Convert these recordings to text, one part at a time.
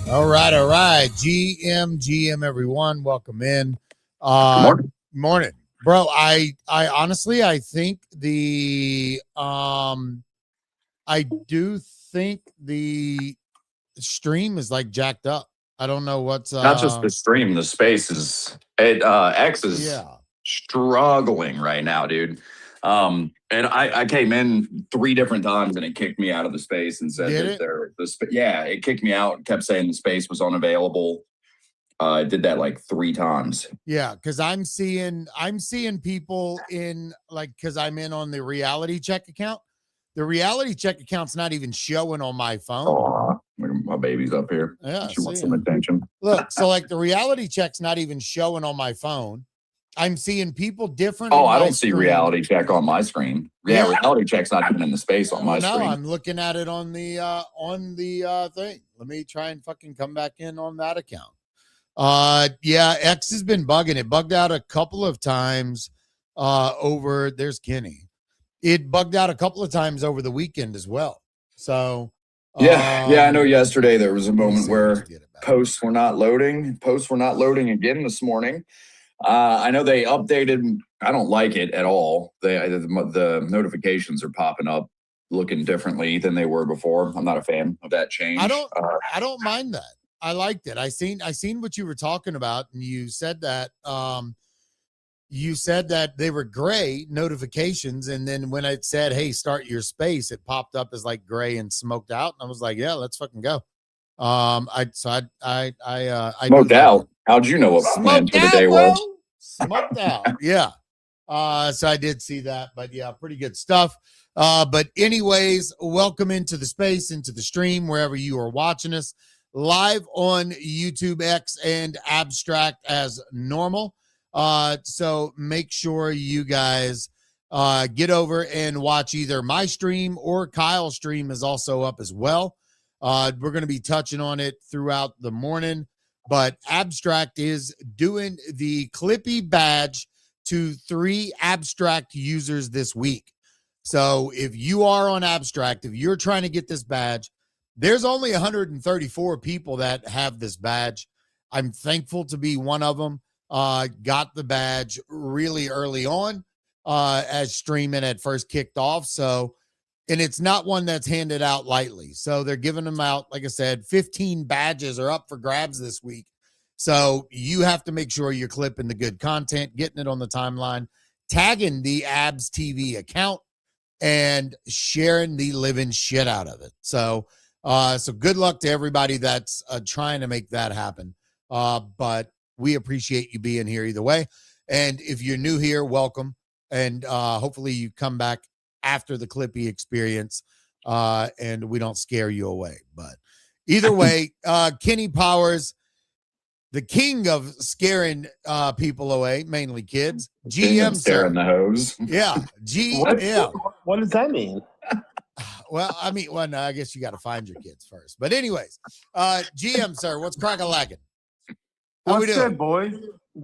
All right. GM, everyone. Welcome in. Good morning. Bro, I honestly, I think I do think the stream is like jacked up. I don't know what's not just the stream, the space is X is struggling right now, dude. And I came in 3 different times and it kicked me out of the space and said it kicked me out and kept saying the space was unavailable. I did that like 3 times. Yeah, because I'm seeing people in, like, because I'm in on the reality check account. The reality check account's not even showing on my phone. Oh, my baby's up here. Yeah, she wants some attention. Look, so like the reality check's not even showing on my phone. I'm seeing people different. Oh, I don't see reality check on my screen. Yeah, reality check's not even in the space on my screen. No, I'm looking at it on the thing. Let me try and fucking come back in on that account. Yeah, X has been bugging. It bugged out a couple of times over. There's Kenny. It bugged out a couple of times over the weekend as well. So yeah, I know yesterday there was a moment where posts were not loading. Posts were not loading again this morning. I know they updated. I don't like it at all. The notifications are popping up looking differently than they were before. I'm not a fan of that change. I don't mind that. I liked it. I seen what you were talking about, and you said that they were gray notifications, and then when it said, "Hey, start your space," it popped up as like gray and smoked out, and I was like, "Yeah, let's fucking go." I smoked out. How'd you know what plan for the day was? Smoked out. Yeah. So I did see that, but yeah, pretty good stuff. But anyways, welcome into the space, into the stream, wherever you are watching us, live on YouTube, X, and Abstract as normal. So make sure you guys get over and watch either my stream or Kyle's stream is also up as well. We're going to be touching on it throughout the morning, but Abstract is doing the Clippy badge to 3 Abstract users this week. So if you are on Abstract, if you're trying to get this badge, there's only 134 people that have this badge. I'm thankful to be one of them. Got the badge really early on as streaming had first kicked off. So, and it's not one that's handed out lightly. So they're giving them out, like I said, 15 badges are up for grabs this week. So you have to make sure you're clipping the good content, getting it on the timeline, tagging the Abs TV account, and sharing the living shit out of it. So, so good luck to everybody that's trying to make that happen. But we appreciate you being here either way. And if you're new here, welcome. And hopefully you come back after the Clippy experience and we don't scare you away. But either way, Kenny Powers, the king of scaring people away, mainly kids. GM scaring the hose. Yeah. What does that mean? Well, I mean, no, I guess you got to find your kids first. But anyways, GM sir, what's crack-a-lackin'? How we doing? Good, boys?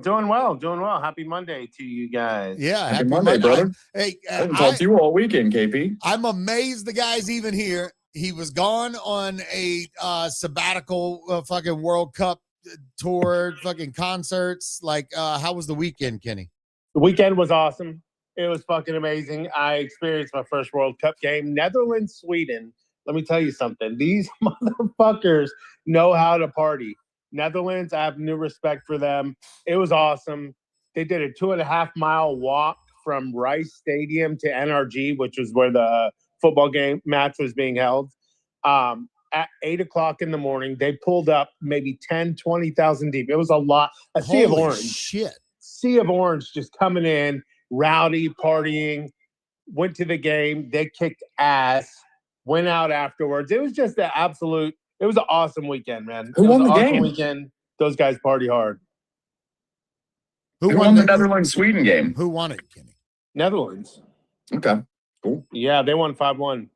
Doing well. Happy Monday to you guys. Yeah, happy Monday, brother. Hey, I haven't talked to you all weekend, KP. I'm amazed the guy's even here. He was gone on a sabbatical fucking World Cup tour, fucking concerts. Like, how was the weekend, Kenny? The weekend was awesome. It was fucking amazing. I experienced my first World Cup game, Netherlands, Sweden. Let me tell you something. These motherfuckers know how to party. Netherlands, I have new respect for them. It was awesome. They did a 2.5-mile walk from Rice Stadium to NRG, which was where the football game match was being held. At 8 o'clock in the morning, they pulled up maybe 10, 20,000 deep. It was a lot. A sea of orange. Shit. Sea of orange just coming in, rowdy, partying, went to the game. They kicked ass, went out afterwards. It was just an absolute... It was an awesome weekend, man. Who won the awesome game? Weekend. Those guys party hard. Who won the Netherlands-Sweden game? Who won it, Kenny? Netherlands. Okay, cool. Yeah, they won 5-1.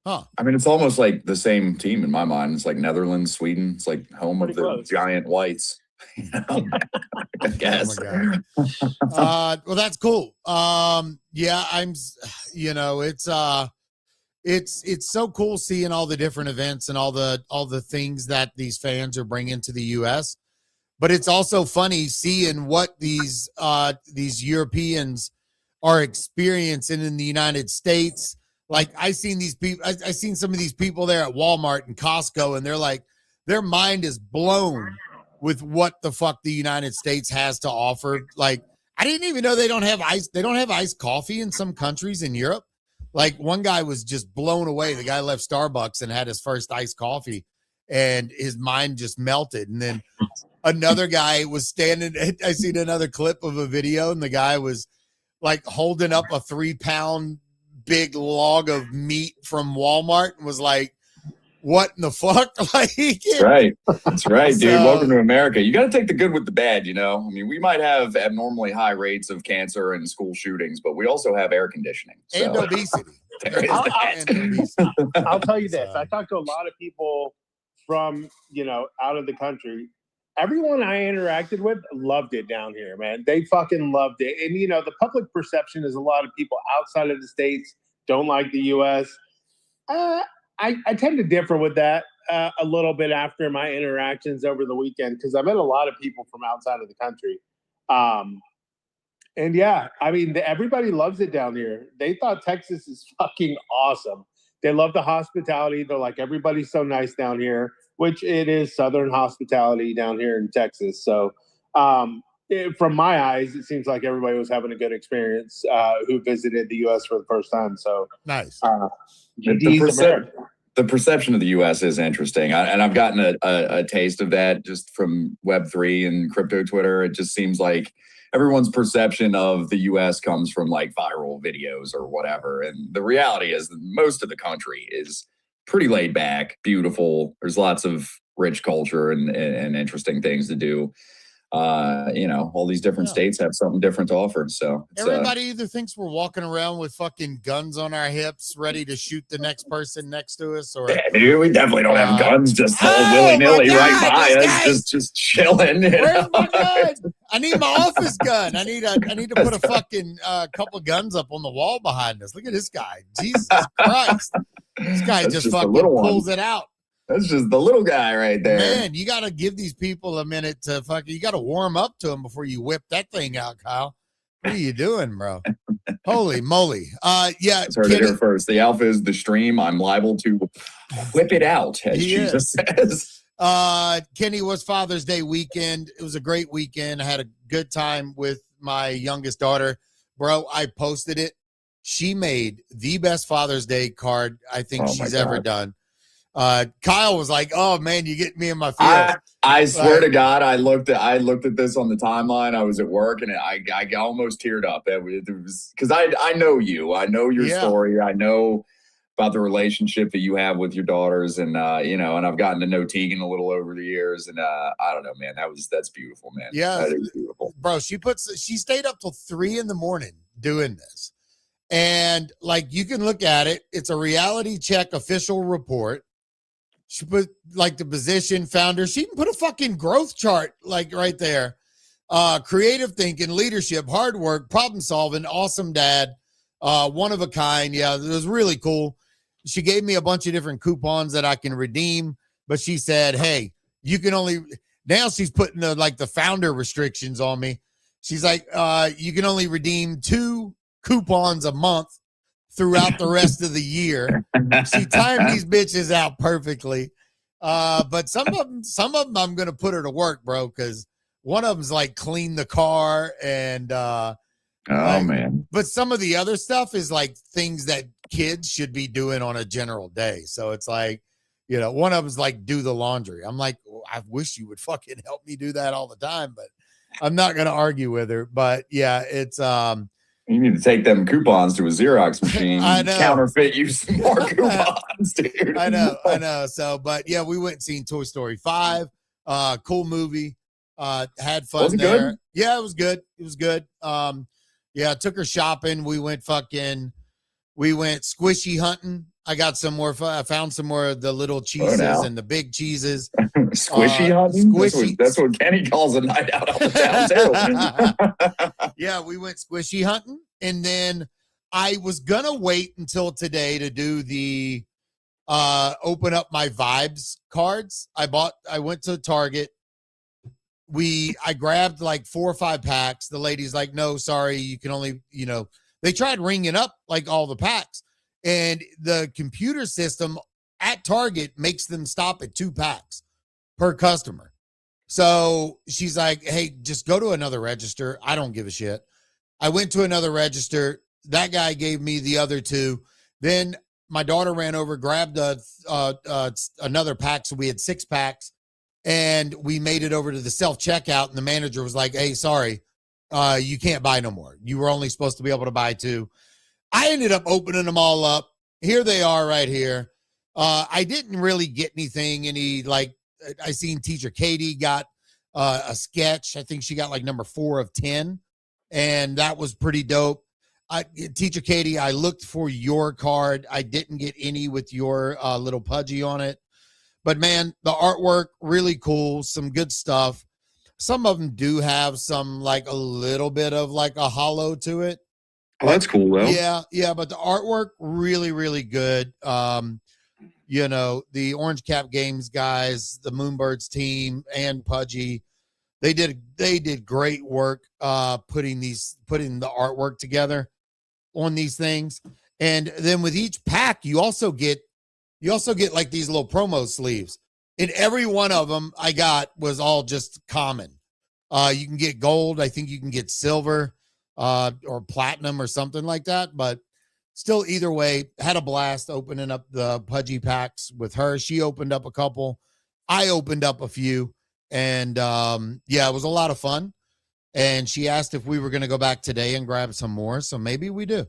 Huh. I mean, it's almost like the same team in my mind. It's like Netherlands, Sweden. It's like home of the giant whites. I guess. Oh my God. Well, that's cool. Yeah, it's so cool seeing all the different events and all the things that these fans are bringing to the U.S. But it's also funny seeing what these Europeans are experiencing in the United States. Like I seen these people, I seen some of these people there at Walmart and Costco, and they're like, their mind is blown with what the fuck the United States has to offer. Like, I didn't even know they don't have iced coffee in some countries in Europe. Like one guy was just blown away. The guy left Starbucks and had his first iced coffee and his mind just melted. And then another guy was standing. I seen another clip of a video and the guy was like holding up a 3-pound big log of meat from Walmart and was like, what in the fuck? Like, That's right. That's right, dude. Welcome to America. You got to take the good with the bad, you know? I mean, we might have abnormally high rates of cancer and school shootings, but we also have air conditioning. So. And obesity. I'll tell you this. I talked to a lot of people from, out of the country. Everyone I interacted with loved it down here, man. They fucking loved it. And, the public perception is a lot of people outside of the States don't like the U.S. I tend to differ with that a little bit after my interactions over the weekend because I met a lot of people from outside of the country. And yeah, I mean, everybody loves it down here. They thought Texas is fucking awesome. They love the hospitality. They're like, everybody's so nice down here, which it is Southern hospitality down here in Texas. So from my eyes, it seems like everybody was having a good experience who visited the U.S. for the first time. So nice. The perception of the U.S. is interesting, and I've gotten a taste of that just from Web3 and crypto Twitter. It just seems like everyone's perception of the U.S. comes from like viral videos or whatever, and the reality is that most of the country is pretty laid back, beautiful. There's lots of rich culture and interesting things to do. All these different states have something different to offer. So everybody either thinks we're walking around with fucking guns on our hips, ready to shoot the next person next to us, or dude, we definitely don't have guns just willy nilly right by us, just chilling. Where's my gun? I need my office gun. I need to put a fucking couple guns up on the wall behind us. Look at this guy. Jesus Christ, this guy just fucking pulls it out. That's just the little guy right there. Man, you got to give these people a minute to you got to warm up to them before you whip that thing out, Kyle. What are you doing, bro? Holy moly. Yeah. It's heard it here first. The alpha is the stream. I'm liable to whip it out, as Jesus says. Kenny, was Father's Day weekend. It was a great weekend. I had a good time with my youngest daughter. Bro, I posted it. She made the best Father's Day card I think she's ever done. Kyle was like, "Oh man, you get me in my feels." I swear to God, I looked at this on the timeline. I was at work and I almost teared up. It was because I know you. I know your story. I know about the relationship that you have with your daughters, and and I've gotten to know Tegan a little over the years, and I don't know, man. That's beautiful, man. Yeah, that is beautiful, bro. She stayed up till 3 a.m. doing this, and like you can look at it. It's a reality check official report. She put like the position founder. She can put a fucking growth chart like right there. Creative thinking, leadership, hard work, problem solving, awesome dad, one of a kind. Yeah, it was really cool. She gave me a bunch of different coupons that I can redeem, but she said, "Hey, you can only." Now she's putting the founder restrictions on me. She's like, "You can only redeem 2 coupons a month throughout the rest of the year." She timed these bitches out perfectly. But some of them I'm going to put her to work, bro. Cause one of them's like clean the car and, man. But some of the other stuff is like things that kids should be doing on a general day. So it's like, one of them's like do the laundry. I'm like, I wish you would fucking help me do that all the time, but I'm not going to argue with her. But yeah, it's, you need to take them coupons to a Xerox machine. I know. Counterfeit you some more coupons, dude. I know. So, but yeah, we went and seen Toy Story 5. Cool movie. Had fun was it there. Good? Yeah, it was good. It was good. Yeah, took her shopping. We went squishy hunting. I got some more. I found some more of the little cheeses and the big cheeses. Squishy hunting? Squishy. That's what Kenny calls a night out on the town. Yeah, we went squishy hunting. And then I was going to wait until today to do the open up my vibes cards. I went to Target. I grabbed like 4 or 5 packs. The lady's like, "No, sorry. You can only, they tried ringing up like all the packs. And the computer system at Target makes them stop at 2 packs per customer. So she's like, "Hey, just go to another register. I don't give a shit." I went to another register. That guy gave me the other 2. Then my daughter ran over, grabbed another pack. So we had 6 packs and we made it over to the self-checkout. And the manager was like, "Hey, sorry, you can't buy no more. You were only supposed to be able to buy 2. I ended up opening them all up. Here they are right here. I didn't really get anything. I seen Teacher Katie got a sketch. I think she got like number 4 of 10. And that was pretty dope. Teacher Katie, I looked for your card. I didn't get any with your little pudgy on it. But man, the artwork, really cool. Some good stuff. Some of them do have some like a little bit of like a hollow to it. Oh, that's cool though. Yeah, but the artwork really, really good. The Orange Cap Games guys, the Moonbirds team, and Pudgy, they did great work putting the artwork together on these things. And then with each pack, you also get like these little promo sleeves. And every one of them I got was all just common. You can get gold. I think you can get silver or platinum or something like that. But still, either way, had a blast opening up the Pudgy packs with her. She opened up a couple. I opened up a few. And it was a lot of fun. And she asked if we were going to go back today and grab some more. So maybe we do.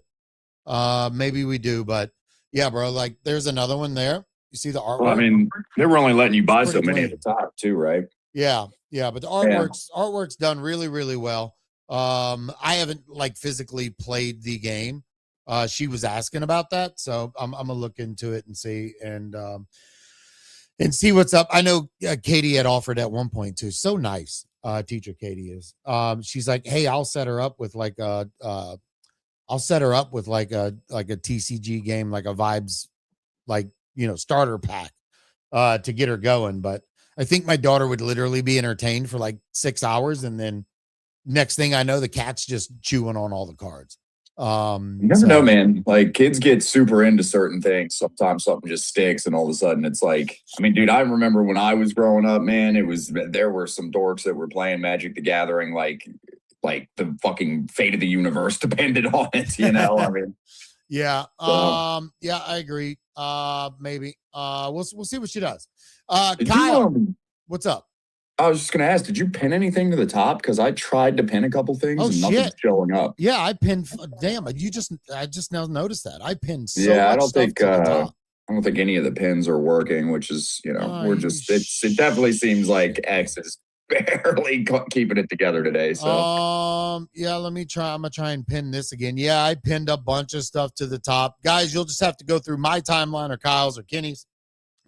But yeah, bro, like there's another one there. You see the artwork? Well, I mean, they were only letting you buy so many at the top too, right? Yeah. But the artwork's done really, really well. I haven't like physically played the game. She was asking about that, so I'm gonna look into it and see and see what's up. I know Katie had offered at one point too. So nice, Teacher Katie is. She's like, hey, I'll set her up with like a TCG game, like a vibes, like starter pack, to get her going. But I think my daughter would literally be entertained for like 6 hours, and then next thing I know, the cat's just chewing on all the cards. You never know, man. Like kids get super into certain things. Sometimes something just sticks, and all of a sudden it's like, I mean, dude, I remember when I was growing up, man, there were some dorks that were playing Magic the Gathering like the fucking fate of the universe depended on it, I mean. Yeah. I agree. Maybe. We'll see what she does. Kyle, what's up? I was just going to ask, did you pin anything to the top? Because I tried to pin a couple things and nothing's showing up. Yeah, I pinned. Damn, I just now noticed that. I pinned so much I don't think I don't think any of the pins are working, which is, we're just, it definitely seems like X is barely keeping it together today. So, let me try. I'm going to try and pin this again. Yeah, I pinned a bunch of stuff to the top. Guys, you'll just have to go through my timeline or Kyle's or Kenny's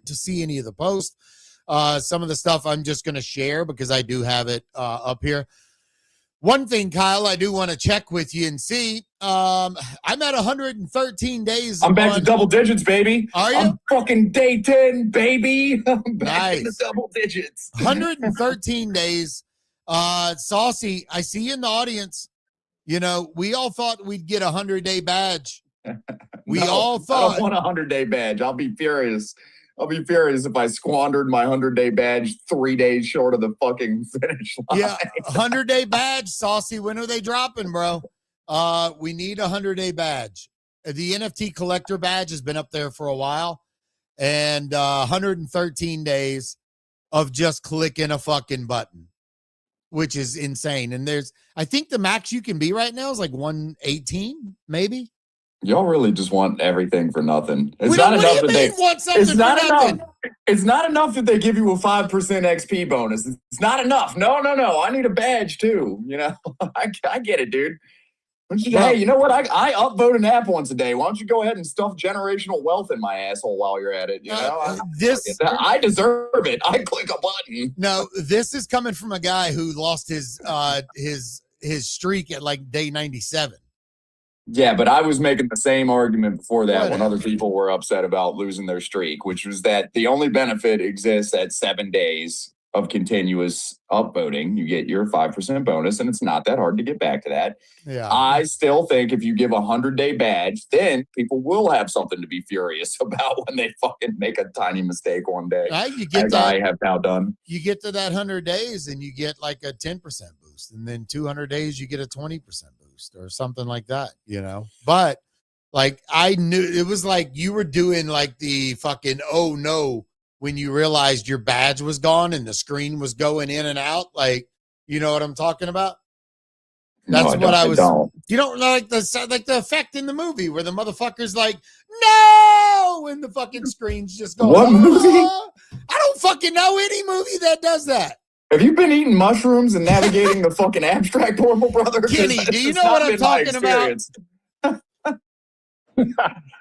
to see any of the posts. Some of the stuff I'm just going to share because I do have it up here. One thing, Kyle, I do want to check with you and see. I'm at 113 days. I'm back to double digits, baby. Are you? I'm fucking day 10, baby. I'm back nice. in the double digits. 113 days. Saucy, I see you in the audience. We all thought we'd get a 100-day badge. We all thought. I don't want a 100-day badge. I'll be furious. If I squandered my 100-day badge 3 days short of the fucking finish line. Yeah, 100-day badge, Saucy. When are they dropping, bro? We need a 100-day badge. The NFT collector badge has been up there for a while, and 113 days of just clicking a fucking button, which is insane. And I think the max you can be right now is like 118, maybe. Y'all really just want everything for nothing. It's not enough that they want something for nothing. It's not enough that they give you a 5% XP bonus. It's not enough. No. I need a badge too. I get it, dude. Hey, you know what? I upvote an app once a day. Why don't you go ahead and stuff generational wealth in my asshole while you're at it? I deserve it. I click a button. No, this is coming from a guy who lost his streak at like day 97. Yeah, but I was making the same argument before that when other people were upset about losing their streak, which was that the only benefit exists at 7 days of continuous upvoting. You get your 5% bonus, and it's not that hard to get back to that. Yeah. I still think if you give a 100-day badge, then people will have something to be furious about when they fucking make a tiny mistake one day, I have now done. You get to that 100 days, and you get like a 10% boost, and then 200 days, you get a 20% boost or something like that, But like I knew it was like you were doing like the fucking oh no when you realized your badge was gone and the screen was going in and out, like, you know what I'm talking about? That's what I was. You don't like the effect in the movie where the motherfucker's like, no, and the fucking screens just go. What movie? I don't fucking know any movie that does that. Have you been eating mushrooms and navigating the fucking abstract horrible, brother? Kenny, do you know what I'm talking about?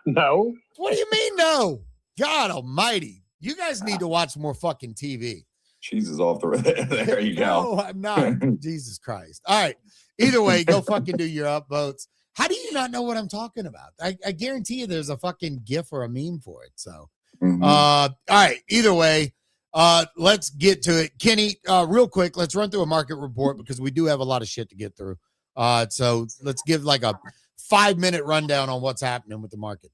No. What do you mean, no? God almighty. You guys need to watch more fucking TV. Cheese is off the there you go. No, I'm not. Jesus Christ. All right. Either way, go fucking do your upvotes. How do you not know what I'm talking about? I guarantee you there's a fucking GIF or a meme for it. So, all right. Either way, let's get to it. Kenny, real quick, let's run through a market report because we do have a lot of shit to get through. So let's give like a 5-minute rundown on what's happening with the market.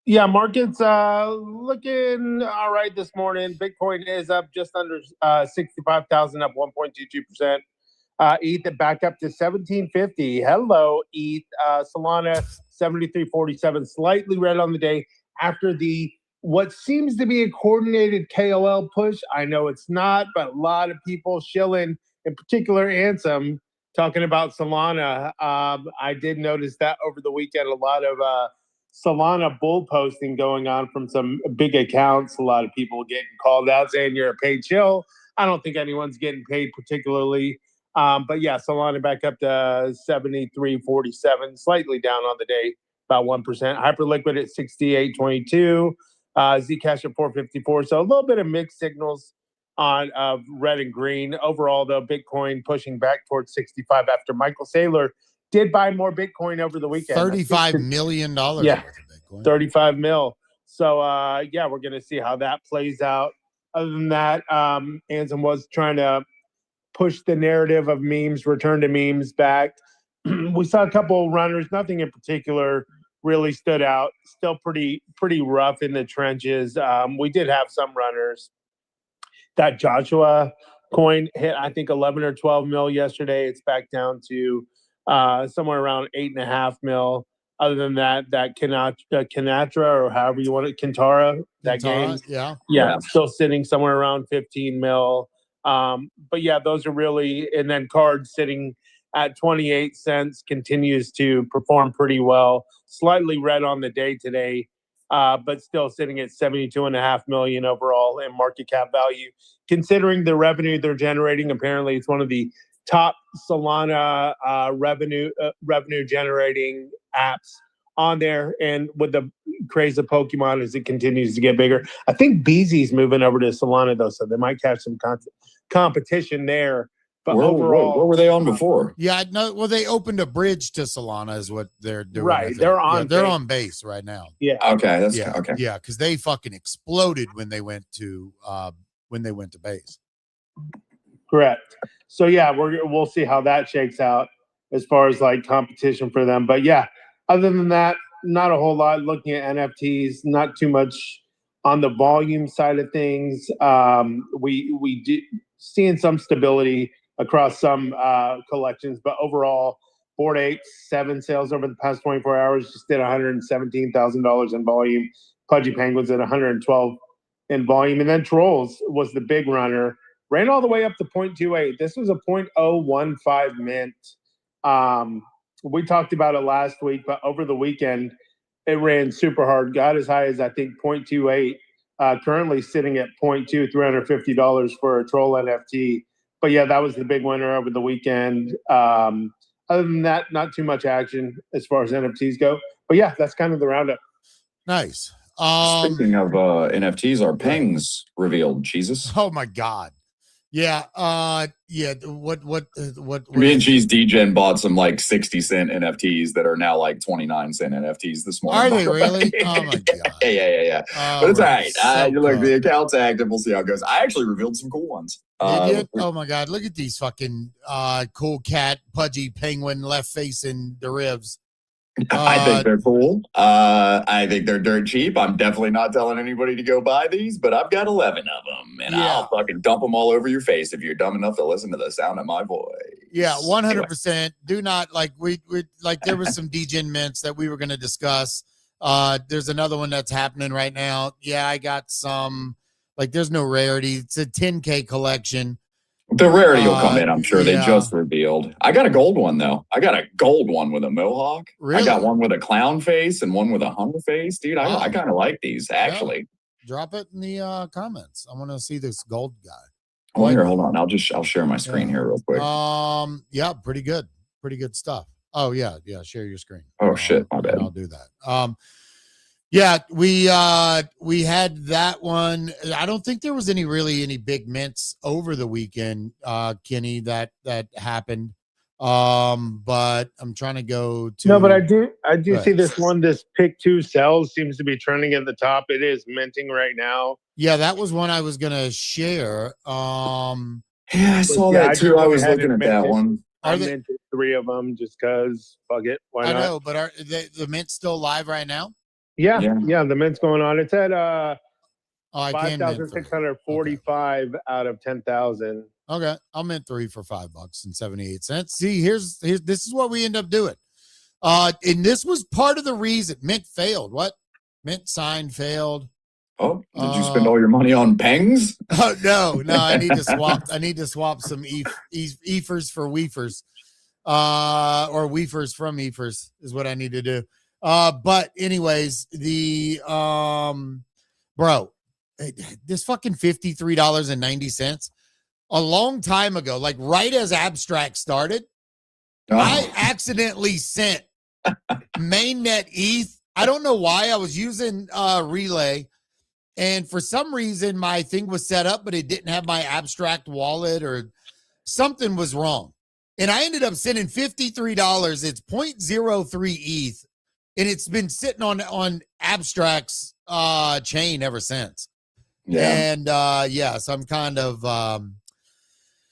Yeah, market's looking all right this morning. Bitcoin is up just under 65,000, up 1.22%. ETH back up to 1750. Hello, ETH. Solana 73.47, slightly red on the day after what seems to be a coordinated KOL push. I know it's not, but a lot of people shilling, in particular Ansem, talking about Solana. I did notice that over the weekend, a lot of Solana bull posting going on from some big accounts. A lot of people getting called out saying you're a paid shill. I don't think anyone's getting paid particularly. But yeah, Solana back up to 73.47, slightly down on the day, about 1%. Hyperliquid at 68.22. Zcash at 454. So a little bit of mixed signals on red and green. Overall, though, Bitcoin pushing back towards 65 after Michael Saylor did buy more Bitcoin over the weekend. $35 million. Yeah, Bitcoin. 35 mil. So, yeah, we're going to see how that plays out. Other than that, Ansem was trying to push the narrative of memes, return to memes back. We saw a couple of runners, nothing in particular really stood out. Still pretty rough in the trenches. We did have some runners. That Joshua coin hit, I think, 11 or 12 mil yesterday. It's back down to somewhere around 8.5 mil. Other than that Kinatra, or however you want it, Kintara, game, yeah, still sitting somewhere around 15 mil. But yeah, those are really, and then Card sitting at 28 cents continues to perform pretty well. Slightly red on the day today, but still sitting at 72.5 million overall in market cap value. Considering the revenue they're generating, apparently it's one of the top Solana revenue generating apps on there, and with the craze of Pokemon as it continues to get bigger. I think Beezy's moving over to Solana though, so they might catch some competition there. But overall, what were they on before? Yeah, no. Well, they opened a bridge to Solana, is what they're doing. Right, they're on base right now. Yeah. Okay. That's yeah. Okay. Yeah, because they fucking exploded when they went to base. Correct. So yeah, we'll see how that shakes out as far as like competition for them. But yeah, other than that, not a whole lot. Looking at NFTs, not too much on the volume side of things. We do seeing some stability across some collections, but overall, 4 to 8, 7 sales over the past 24 hours. Just did $117,000 in volume. Pudgy Penguins at 112 in volume, and then Trolls was the big runner. Ran all the way up to 0.28. This was a 0.015 mint. We talked about it last week, but over the weekend, it ran super hard. Got as high as, I think, 0.28. Currently sitting at 0.2, $350 for a troll NFT. But yeah, that was the big winner over the weekend. Other than that, not too much action as far as NFTs go. But yeah, that's kind of the roundup. Nice. Speaking of NFTs, our Pangs revealed. Jesus. Oh my God. Yeah. Yeah. What Me and Cheese DGen bought some like 60-cent NFTs that are now like 29-cent NFTs this morning. Are they really? Oh my God. Yeah. But it's all right. Look, the account's active. We'll see how it goes. I actually revealed some cool ones. Did you? Oh my God. Look at these fucking cool cat, pudgy penguin, left facing derivs. I think they're cool. I think they're dirt cheap. I'm definitely not telling anybody to go buy these, but I've got 11 of them, and I'll fucking dump them all over your face if you're dumb enough to listen to the sound of my voice. Yeah, 100%. Anyway. Do not like we like. There was some DGen mints that we were going to discuss. There's another one that's happening right now. Yeah, I got some. Like, there's no rarity. It's a 10K collection. The rarity will come in, I'm sure. Yeah. They just revealed. I got a gold one, though. I got a gold one with a mohawk. Really? I got one with a clown face and one with a hunter face. Dude, I kind of like these, actually. Yeah. Drop it in the comments. I want to see this gold guy. Well, here, hold on. I'll share my screen here real quick. Yeah, pretty good. Pretty good stuff. Oh, yeah. Share your screen. Oh, shit. My bad. I'll do that. Yeah, we had that one. I don't think there was any big mints over the weekend, Kenny, that happened. But I'm trying to go to. No, but I do see this one. This pick 2 sells seems to be trending at the top. It is minting right now. Yeah, that was one I was gonna share. Yeah, I saw that too. I was looking at that one. I minted 3 of them just because. Fuck it, why not? I know, but are the mint's still live right now? Yeah, the mint's going on. It's at 5,645 out of 10,000. Okay, I'll mint 3 for $5.78. See, here's this is what we end up doing. And this was part of the reason Mint failed. What? Mint sign failed. Oh, did you spend all your money on pengs? Oh no, I need to swap. I need to swap some EFers for Weefers, or Weefers from EFers is what I need to do. But anyways, the bro, this fucking $53.90 a long time ago, like right as Abstract started, I accidentally sent mainnet ETH. I don't know why. I was using Relay, and for some reason my thing was set up, but it didn't have my Abstract wallet or something was wrong. And I ended up sending $53. It's 0.03 ETH. And it's been sitting on Abstract's chain ever since. Yeah. And so I'm kind of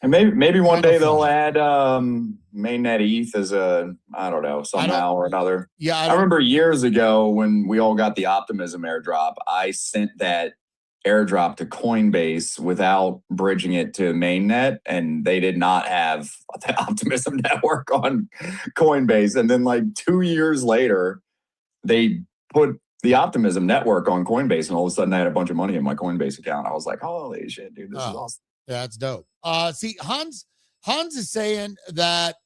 and maybe one day they'll add mainnet ETH as a, I don't know, somehow or another. Yeah. I remember years ago when we all got the Optimism airdrop, I sent that airdrop to Coinbase without bridging it to mainnet, and they did not have the Optimism network on Coinbase. And then like 2 years later, they put the Optimism network on Coinbase, and all of a sudden I had a bunch of money in my Coinbase account. I was like, holy shit, dude, this is awesome. Yeah, that's dope. See, Hans is saying that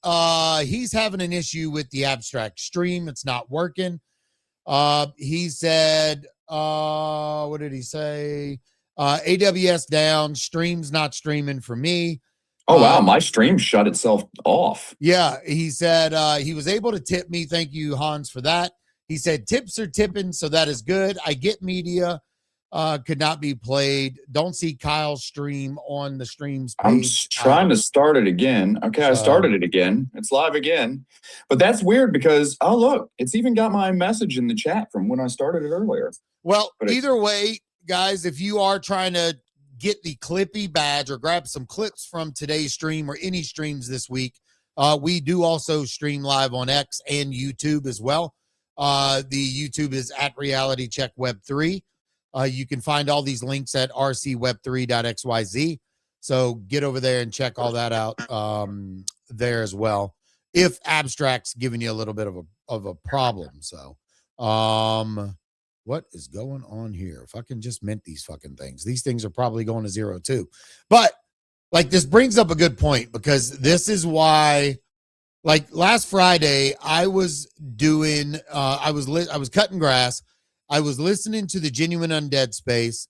he's having an issue with the Abstract stream. It's not working. He said, what did he say? AWS down, stream's not streaming for me. Oh, wow. My stream shut itself off. Yeah. He said he was able to tip me. Thank you, Hans, for that. He said tips are tipping, so that is good. I get media could not be played. Don't see Kyle's stream on the streams page. I'm trying to start it again. Okay, I started it again. It's live again. But that's weird because, oh, look, it's even got my message in the chat from when I started it earlier. Well, either way, guys, if you are trying to get the Clippy badge or grab some clips from today's stream or any streams this week, we do also stream live on X and YouTube as well. The YouTube is at Reality Check Web 3. You can find all these links at rcweb3.xyz. So get over there and check all that out there as well. If Abstract's giving you a little bit of a problem. So what is going on here? If I can just mint these fucking things. These things are probably going to 0 too. But like this brings up a good point, because this is why, like last Friday, I was doing I was cutting grass. I was listening to the Genuine Undead space,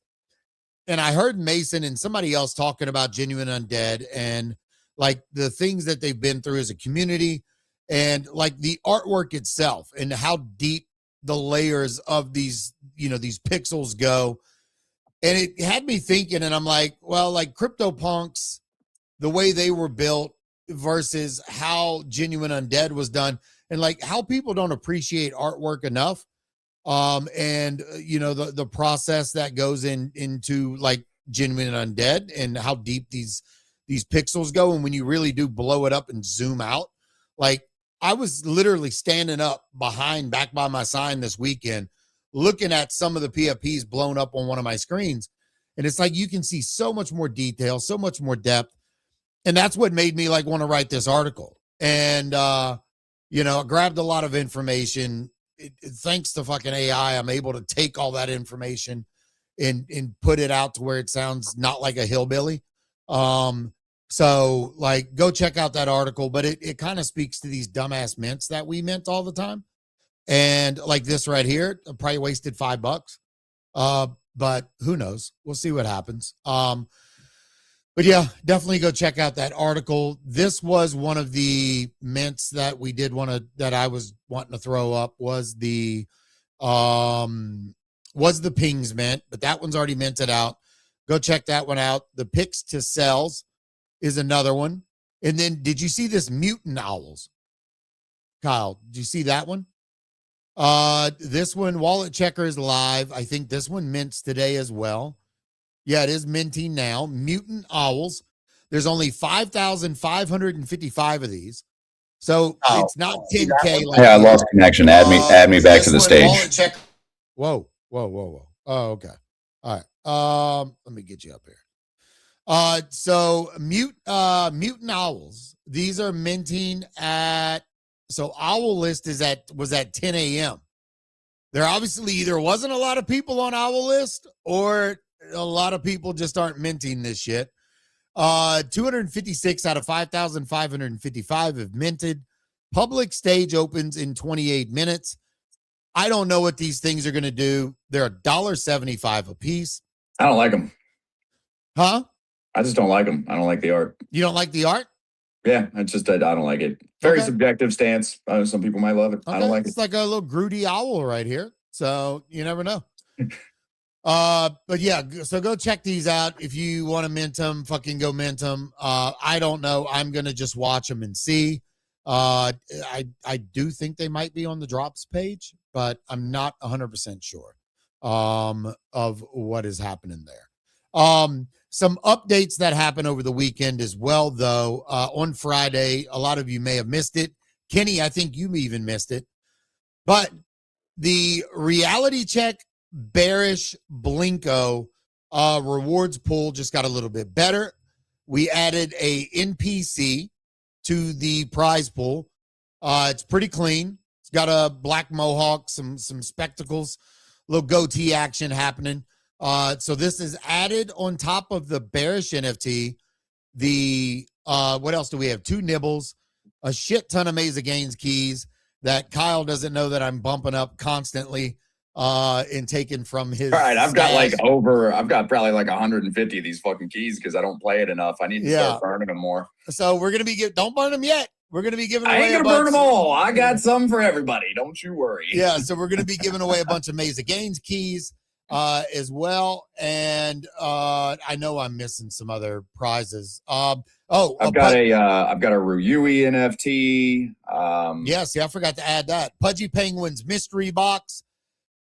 and I heard Mason and somebody else talking about Genuine Undead and like the things that they've been through as a community, and like the artwork itself and how deep the layers of these, these pixels go. And it had me thinking, and I'm like, well, like CryptoPunks, the way they were built versus how Genuine Undead was done, and like how people don't appreciate artwork enough. And the process that goes into like Genuine Undead and how deep these pixels go. And when you really do blow it up and zoom out, like I was literally standing up back by my sign this weekend, looking at some of the PFPs blown up on one of my screens. And it's like, you can see so much more detail, so much more depth. And that's what made me like want to write this article. And, I grabbed a lot of information. Thanks to fucking AI, I'm able to take all that information and put it out to where it sounds not like a hillbilly. So like, go check out that article, but it kind of speaks to these dumbass mints that we mint all the time. And like this right here, I probably wasted $5. But who knows? We'll see what happens. But yeah, definitely go check out that article. This was one of the mints that we did that I was wanting to throw up was the pings mint, but that one's already minted out. Go check that one out. The picks to sells is another one. And then did you see this mutant owls? Kyle, did you see that one? This one, Wallet Checker is live. I think this one mints today as well. Yeah, it is minting now. Mutant owls. There's only 5,555 of these. So it's not 10K. Like I lost connection. Add me back to the stage. Whoa. Oh, okay. All right. Let me get you up here. So mutant owls. These are minting at, so Owl List was at 10 a.m. There obviously either wasn't a lot of people on Owl List or a lot of people just aren't minting this shit. 256 out of 5,555 have minted. Public stage opens in 28 minutes. I don't know what these things are going to do. They're $1.75 a piece. I don't like them. Huh? I just don't like them. I don't like the art. You don't like the art? Yeah, I don't like it. Very subjective stance. Some people might love it. I don't like it. It's like a little Groody owl right here. So you never know. But yeah, so go check these out. If you want to mint them, fucking go mint them. I don't know. I'm going to just watch them and see. I do think they might be on the drops page, but I'm not 100% sure of what is happening there. Some updates that happened over the weekend as well, though. On Friday, a lot of you may have missed it. Kenny, I think you even missed it. But the reality check bearish Blinko rewards pool just got a little bit better. We added a NPC to the prize pool. It's pretty clean. It's got a black mohawk, some spectacles, little goatee action happening. So this is added on top of the bearish NFT. The what else do we have? 2 nibbles, a shit ton of Maze of Gains keys that Kyle doesn't know that I'm bumping up constantly and taking from his. All right, I've got probably like 150 of these fucking keys because I don't play it enough. I need to start burning them more. So we're gonna be don't burn them yet. We're gonna be giving away. I ain't gonna burn them all. I got some for everybody. Don't you worry. Yeah, so we're gonna be giving away a bunch of Maze of Gains keys as well, and I know I'm missing some other prizes. I've got a Ryui NFT. Yes, I forgot to add that. Pudgy Penguins mystery box.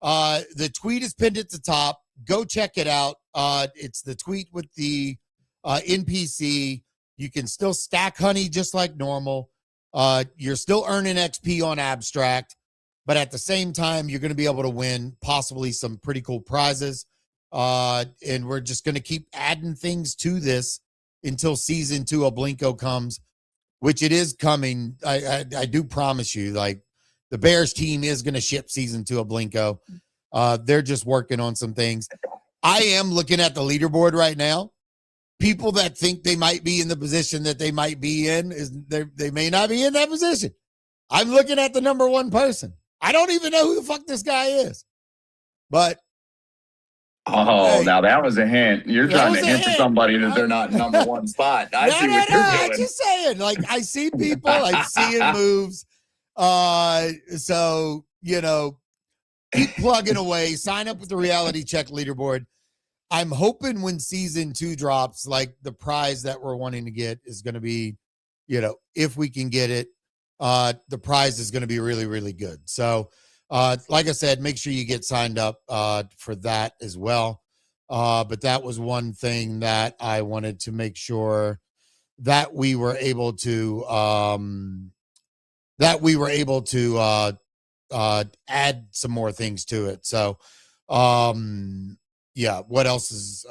The tweet is pinned at the top. Go check it out. It's the tweet with the NPC. You can still stack honey just like normal. You're still earning XP on abstract, but at the same time, you're going to be able to win possibly some pretty cool prizes. And we're just going to keep adding things to this until season 2 of Blinko comes, which it is coming. I do promise you, like, the Bears team is going to ship season 2 of Blinko. They're just working on some things. I am looking at the leaderboard right now. People that think they might be in the position that they might be in, they may not be in that position. I'm looking at the number 1 person. I don't even know who the fuck this guy is. But hey, now that was a hint. You're trying to hint to somebody that they're not number 1 spot. I see what you're doing. I'm just saying, like, I see people, I'm seeing moves. So, keep plugging away, sign up with the reality check leaderboard. I'm hoping when season 2 drops, like, the prize that we're wanting to get is going to be, if we can get it, the prize is going to be really, really good. So, like I said, make sure you get signed up, for that as well. But that was one thing that I wanted to make sure that we were able to, add some more things to it. So, yeah, what else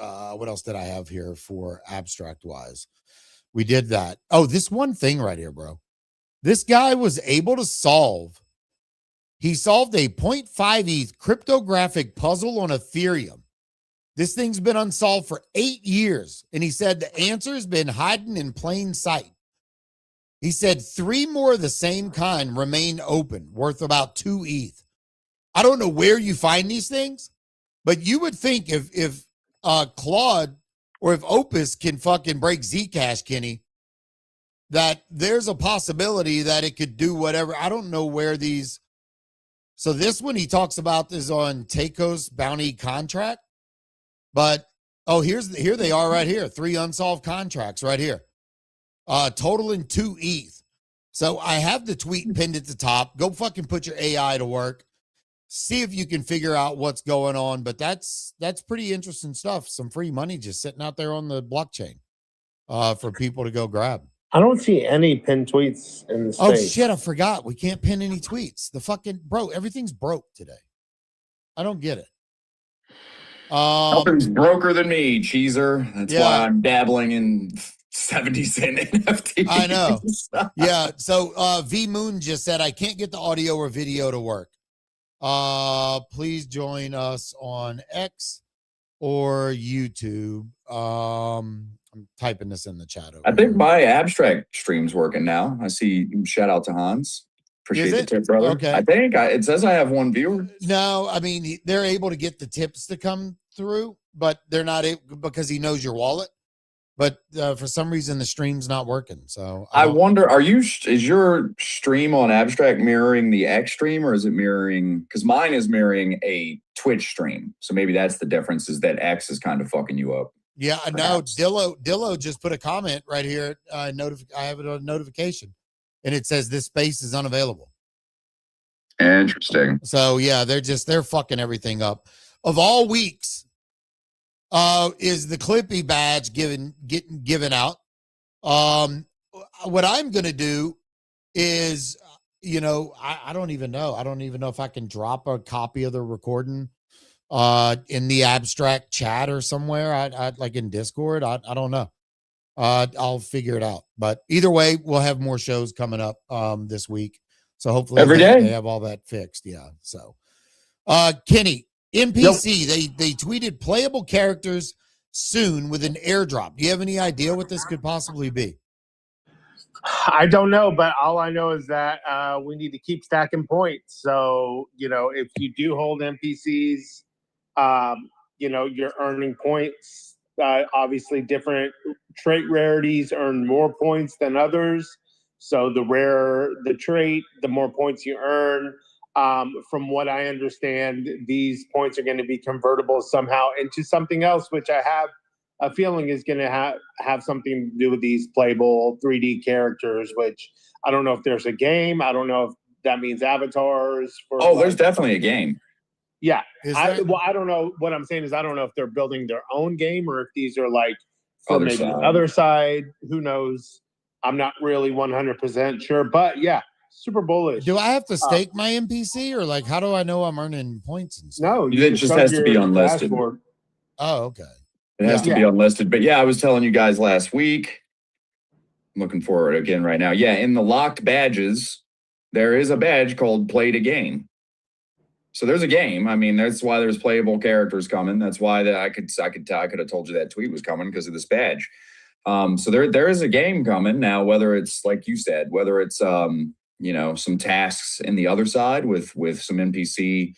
did I have here for abstract wise? We did that. Oh, this one thing right here, bro. This guy was able to solve a 0.5 ETH cryptographic puzzle on Ethereum This thing's been unsolved for 8 years. And he said the answer's been hiding in plain sight. He said 3 more of the same kind remain open, worth about 2 ETH. I don't know where you find these things, but you would think if Claude or if Opus can fucking break Zcash, Kenny, that there's a possibility that it could do whatever. I don't know where these. So this one he talks about is on Taco's bounty contract. But, here they are right here. 3 unsolved contracts right here. Totaling 2 ETH. So I have the tweet pinned at the top. Go fucking put your AI to work. See if you can figure out what's going on. But that's pretty interesting stuff. Some free money just sitting out there on the blockchain for people to go grab. I don't see any pinned tweets in the space. Oh, shit, I forgot. We can't pin any tweets. The fucking, bro, everything's broke today. I don't get it. Nothing's broker than me, cheeser. That's why I'm dabbling in 70-cent NFTs. I know. Yeah. So V Moon just said, I can't get the audio or video to work. Please join us on X or YouTube. I'm typing this in the chat. I think my abstract stream's working now. I see. Shout out to Hans. Appreciate the tip, brother. Okay. I think it says I have 1 viewer. No, I mean, they're able to get the tips to come through, but they're not able because he knows your wallet. But for some reason, the stream's not working. So I wonder, is your stream on abstract mirroring the X stream, or is it mirroring? Because mine is mirroring a Twitch stream. So maybe that's the difference, is that X is kind of fucking you up. Yeah, no, Dillo just put a comment right here. I have a notification. And it says this space is unavailable. Interesting. So yeah, they're fucking everything up. Of all weeks, is the Clippy badge getting given out. What I'm gonna do is, I don't even know. I don't even know if I can drop a copy of the recording in the abstract chat or somewhere. I like in Discord. I don't know. I'll figure it out. But either way, we'll have more shows coming up this week. So hopefully every day they have all that fixed. Yeah. So Kenny, NPC, they tweeted playable characters soon with an airdrop. Do you have any idea what this could possibly be? I don't know, but all I know is that we need to keep stacking points. So, if you do hold NPCs, you're earning points. Obviously, different trait rarities earn more points than others. So the rarer the trait, the more points you earn. From what I understand, these points are going to be convertible somehow into something else, which I have a feeling is going to have something to do with these playable 3D characters, which I don't know if there's a game. I don't know if that means avatars. There's definitely a game. Yeah. I don't know. What I'm saying is I don't know if they're building their own game or if these are like for maybe the other side. Who knows? I'm not really 100% sure. But yeah, super bullish. Do I have to stake my NPC or like how do I know I'm earning points and stuff? No, it just has to be unlisted. Dashboard. Oh, okay. It has to be unlisted. But yeah, I was telling you guys last week. I'm looking for it again right now. Yeah, in the locked badges, there is a badge called Play to Gain. So there's a game. I mean, that's why there's playable characters coming. That's why I could have told you that tweet was coming because of this badge. So there is a game coming now. Whether it's like you said, whether it's some tasks in the other side with some NPC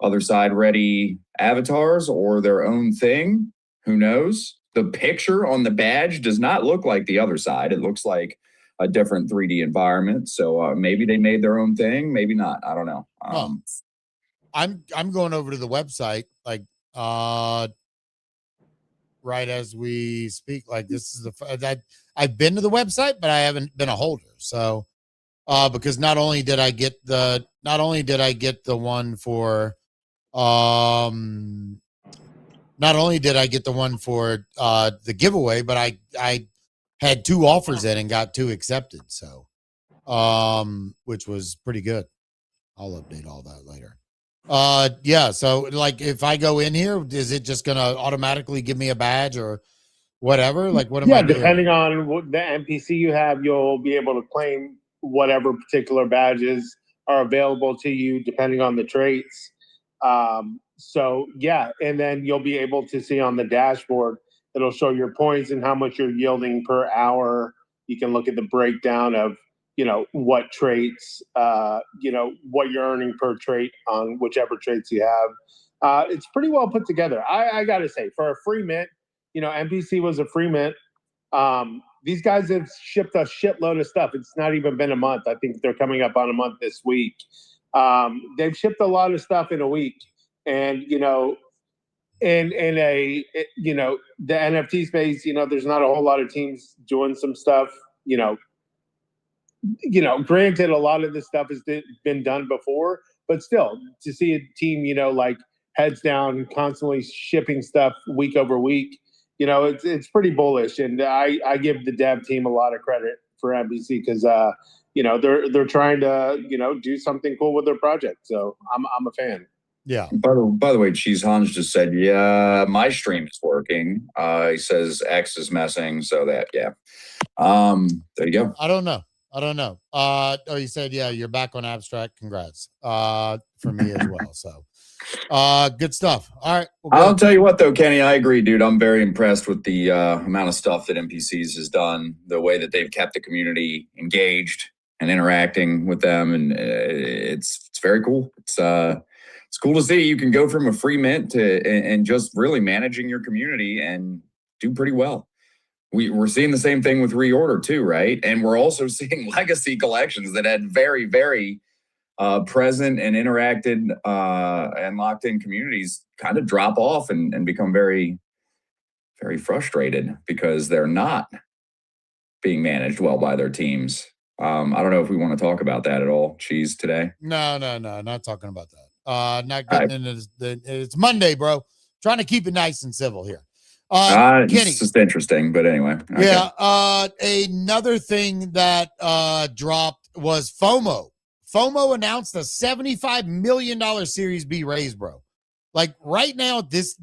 other side ready avatars or their own thing. Who knows? The picture on the badge does not look like the other side. It looks like a different 3D environment. So maybe they made their own thing. Maybe not. I don't know. I'm going over to the website like right as we speak. Like this is that I've been to the website, but I haven't been a holder. So because not only did I get the one for the giveaway, but I had 2 offers in and got 2 accepted. So which was pretty good. I'll update all that later. Yeah, so like if I go in here, is it just gonna automatically give me a badge or whatever? Like what am I doing? Depending on what the NPC you have, you'll be able to claim whatever particular badges are available to you depending on the traits. So yeah, and then you'll be able to see on the dashboard, it'll show your points and how much you're yielding per hour. You can look at the breakdown of, what traits, what you're earning per trait on whichever traits you have. It's pretty well put together. I got to say, for a free mint, NPC was a free mint. These guys have shipped a shitload of stuff. It's not even been a month. I think they're coming up on a month this week. They've shipped a lot of stuff in a week. And, in the NFT space, there's not a whole lot of teams doing some stuff, granted, a lot of this stuff has been done before, but still, to see a team, like heads down, constantly shipping stuff week over week, it's pretty bullish. And I give the dev team a lot of credit for NBC because, they're trying to, do something cool with their project. So I'm a fan. Yeah. By the way, Cheese Hans just said, yeah, my stream is working. He says X is messing. So that, yeah. There you go. I don't know. You said, yeah, you're back on abstract. Congrats. For me as well. So good stuff. All right. I'll tell you what though, Kenny, I agree, dude. I'm very impressed with the amount of stuff that NPCs has done, the way that they've kept the community engaged and interacting with them. And it's very cool. It's cool to see you can go from a free mint to and just really managing your community and do pretty well. We're seeing the same thing with reorder too, right? And we're also seeing legacy collections that had very, very present and interacted and locked in communities kind of drop off and become very, very frustrated because they're not being managed well by their teams. I don't know if we want to talk about that at all, Cheese, today. No, not talking about that. Not getting into it's Monday, bro. Trying to keep it nice and civil here. It's Kenny, just interesting, but anyway. Okay. Yeah. Another thing that dropped was FOMO. FOMO announced a $75 million Series B raise, bro. Like right now, this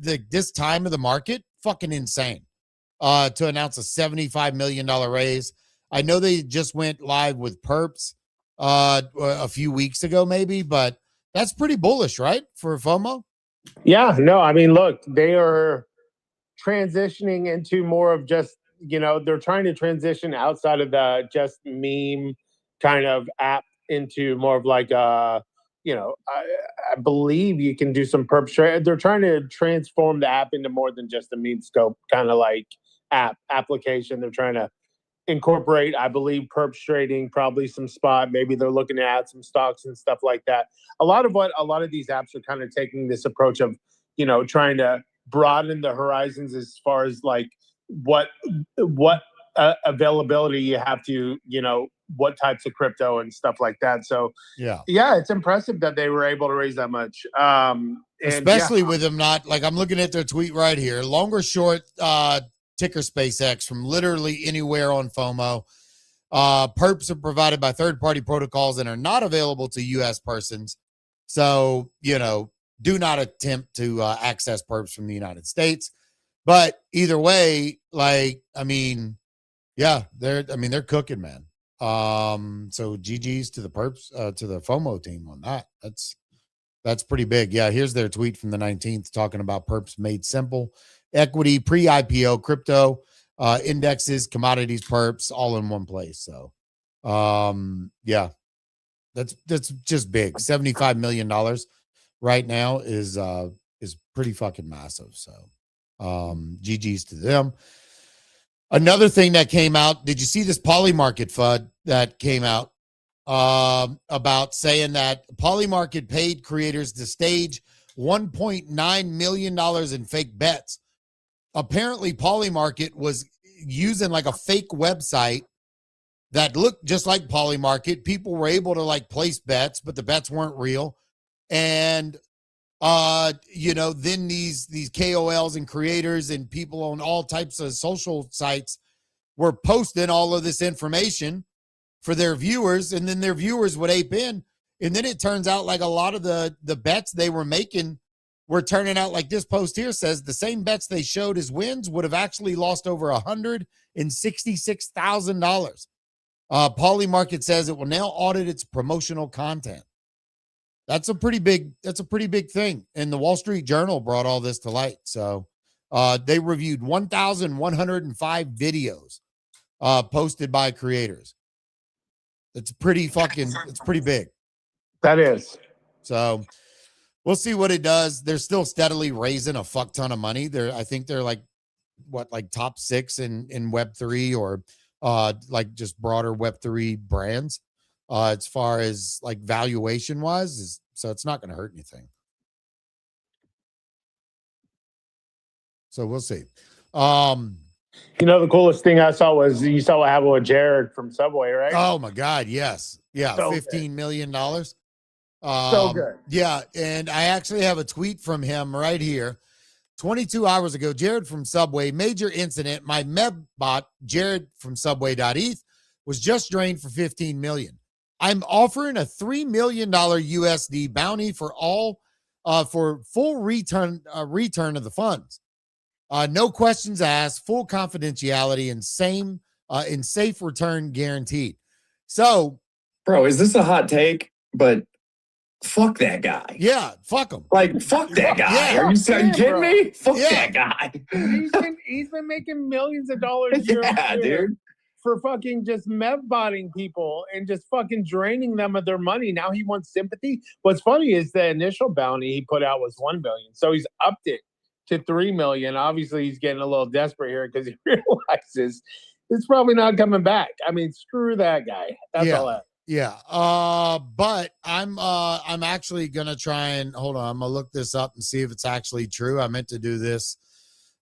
time of the market, fucking insane. To announce a $75 million raise. I know they just went live with Perps a few weeks ago, maybe, but that's pretty bullish, right? For FOMO? Yeah, no, I mean, look, they are transitioning into more of just, they're trying to transition outside of the just meme kind of app into more of like I believe you can do some perp trade. They're trying to transform the app into more than just a meme scope kind of like application. They're trying to incorporate, I believe, perp trading, probably some spot. Maybe they're looking to add some stocks and stuff like that. A lot of these apps are kind of taking this approach of, trying to broaden the horizons as far as like what availability you have to, what types of crypto and stuff like that. So yeah, it's impressive that they were able to raise that much. Especially with them not like, I'm looking at their tweet right here, long or short, ticker SpaceX from literally anywhere on FOMO. Perps are provided by third-party protocols and are not available to U.S. persons. So, do not attempt to access perps from the United States. But either way, like, they're cooking, man. So GG's to the perps, to the FOMO team on that. That's pretty big. Yeah, here's their tweet from the 19th talking about perps made simple. Equity, pre-IPO, crypto, indexes, commodities, perps, all in one place. So, yeah, that's just big. $75 million right now is pretty fucking massive. So, GG's to them. Another thing that came out, did you see this Polymarket FUD that came out about saying that Polymarket paid creators to stage $1.9 million in fake bets? Apparently, Polymarket was using like a fake website that looked just like Polymarket. People were able to like place bets, but the bets weren't real. And then these KOLs and creators and people on all types of social sites were posting all of this information for their viewers, and then their viewers would ape in. And then it turns out like a lot of the bets they were making were turning out like this post here says the same bets they showed as wins would have actually lost over $166,000. Polymarket says it will now audit its promotional content. That's a pretty big thing. And the Wall Street Journal brought all this to light. So they reviewed 1,105 videos posted by creators. It's pretty big. That is. So we'll see what it does. They're still steadily raising a fuck ton of money. I think they're like top 6 in Web3 or like just broader Web3 brands as far as like valuation wise. So it's not going to hurt anything. So we'll see. The coolest thing I saw was you saw what happened with Jared from Subway, right? Oh my God, yes. Yeah, so $15 million. So good. Yeah, and I actually have a tweet from him right here. 22 hours ago, Jared from Subway, major incident. My MEB bot, Jared from Subway.eth, was just drained for $15 million. I'm offering a $3 million USD bounty for full return of the funds. No questions asked, full confidentiality, and safe return guaranteed. So, bro, is this a hot take? But fuck that guy. Yeah, fuck him. Like, fuck that guy. Yeah, are you kidding me? Fuck that guy. He's been making millions of dollars dude, for fucking just MEV-botting people and just fucking draining them of their money. Now he wants sympathy. What's funny is the initial bounty he put out was $1 billion. So he's upped it to $3 million. Obviously, he's getting a little desperate here because he realizes it's probably not coming back. I mean, screw that guy. That's all that. Yeah. But I'm actually gonna try and hold on. I'm gonna look this up and see if it's actually true. I meant to do this.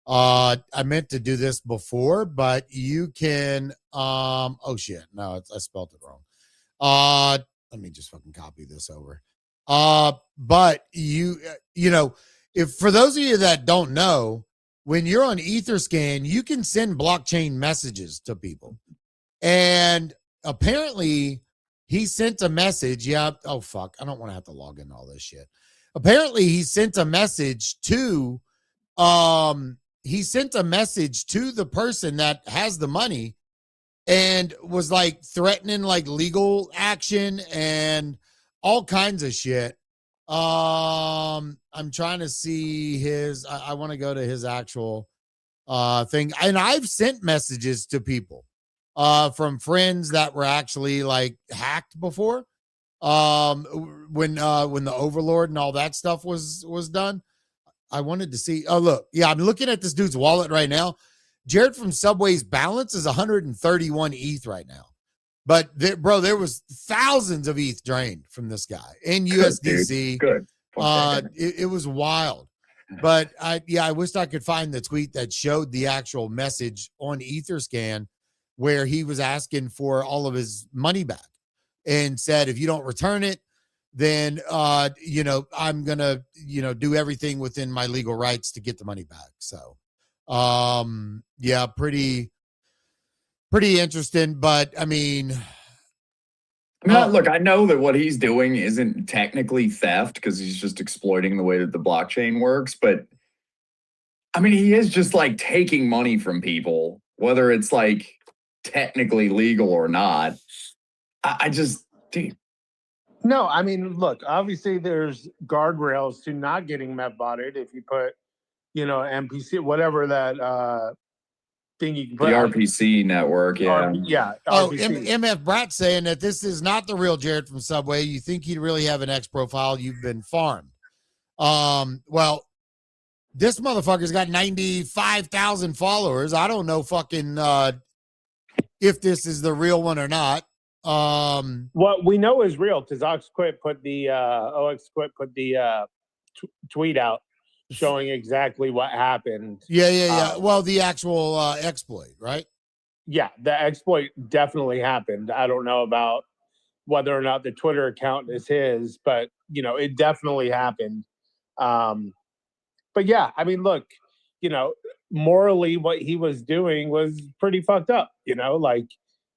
I meant to do this before, but you can. Oh shit! No, I spelled it wrong. Let me just fucking copy this over. But you know, if for those of you that don't know, when you're on Etherscan, you can send blockchain messages to people, and apparently he sent a message. Yeah. Oh, fuck. I don't want to have to log in all this shit. Apparently he sent a message to, the person that has the money and was like threatening like legal action and all kinds of shit. I'm trying to see I want to go to his actual, thing. And I've sent messages to people from friends that were actually like hacked before, when the Overlord and all that stuff was done. I wanted to see. Oh, look, yeah, I'm looking at this dude's wallet right now. Jared from Subway's balance is 131 ETH right now, but there was thousands of ETH drained from this guy in USDC. Good. It was wild. But I wish I could find the tweet that showed the actual message on Etherscan, where he was asking for all of his money back and said, if you don't return it, then, I'm going to, do everything within my legal rights to get the money back. So, pretty interesting. But I mean, look, I know that what he's doing isn't technically theft because he's just exploiting the way that the blockchain works. But I mean, he is just like taking money from people, whether it's like technically legal or not. I just, dude. No, I mean, look, obviously there's guardrails to not getting MEV-botted. If you put, MPC, whatever that thing you can put. The RPC network, yeah. Yeah. Oh, RPC. MF Brat saying that this is not the real Jared from Subway. You think he'd really have an X profile? You've been farmed. Well, this motherfucker's got 95,000 followers. I don't know fucking if this is the real one or not. What we know is real because OXQuit put the tweet out showing exactly what happened. Yeah. Well, the actual exploit, right? Yeah, the exploit definitely happened. I don't know about whether or not the Twitter account is his, but it definitely happened. But yeah, I mean, look, morally, what he was doing was pretty fucked up. Like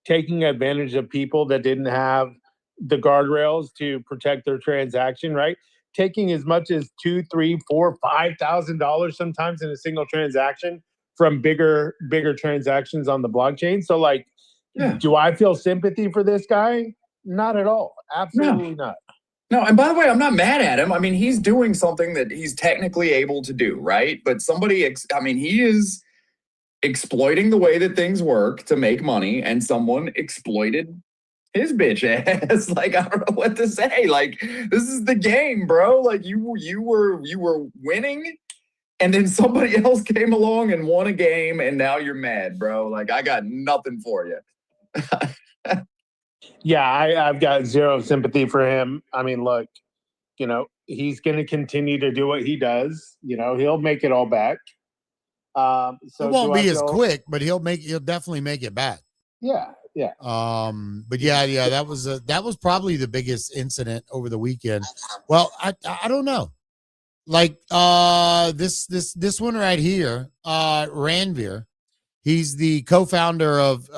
taking advantage of people that didn't have the guardrails to protect their transaction, right? Taking as much as $2,000, $3,000, $4,000, $5,000 sometimes in a single transaction from bigger transactions on the blockchain. So, do I feel sympathy for this guy? Not at all. Absolutely not. No, and by the way, I'm not mad at him. I mean, he's doing something that he's technically able to do, right? But he is exploiting the way that things work to make money, and someone exploited his bitch ass. Like, I don't know what to say. Like, this is the game, bro. Like, you were winning, and then somebody else came along and won a game, and now you're mad, bro. Like, I got nothing for you. Yeah, I've got zero sympathy for him. I mean, look, he's going to continue to do what he does. He'll make it all back. So it won't be as quick, but he'll definitely make it back. Yeah. But yeah, that was probably the biggest incident over the weekend. Well, I don't know. Like this one right here, Ranveer, he's the co-founder of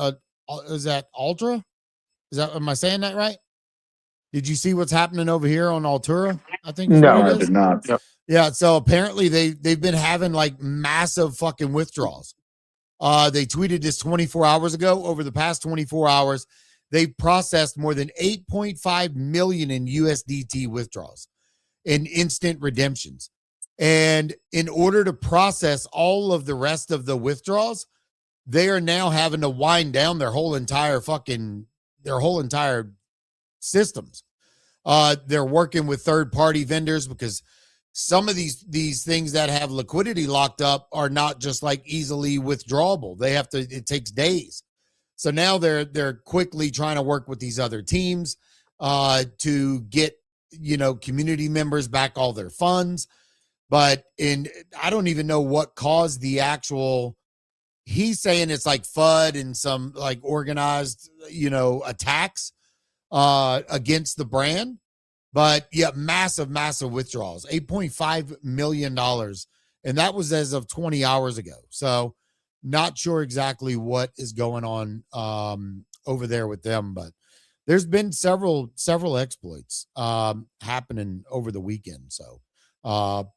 is that Ultra? Am I saying that right? Did you see what's happening over here on Altura? I think no, I did not. Yep. Yeah, so apparently they've been having like massive fucking withdrawals. They tweeted this 24 hours ago. Over the past 24 hours, they've processed more than 8.5 million in USDT withdrawals in instant redemptions. And in order to process all of the rest of the withdrawals, they are now having to wind down their whole entire systems. They're working with third-party vendors because some of these things that have liquidity locked up are not just like easily withdrawable. It takes days. So now they're quickly trying to work with these other teams to get, community members back all their funds. But I don't even know what caused the actual, he's saying it's like FUD and some like organized, attacks against the brand. But yeah, massive withdrawals, $8.5 million. And that was as of 20 hours ago. So not sure exactly what is going on over there with them, but there's been several exploits happening over the weekend. So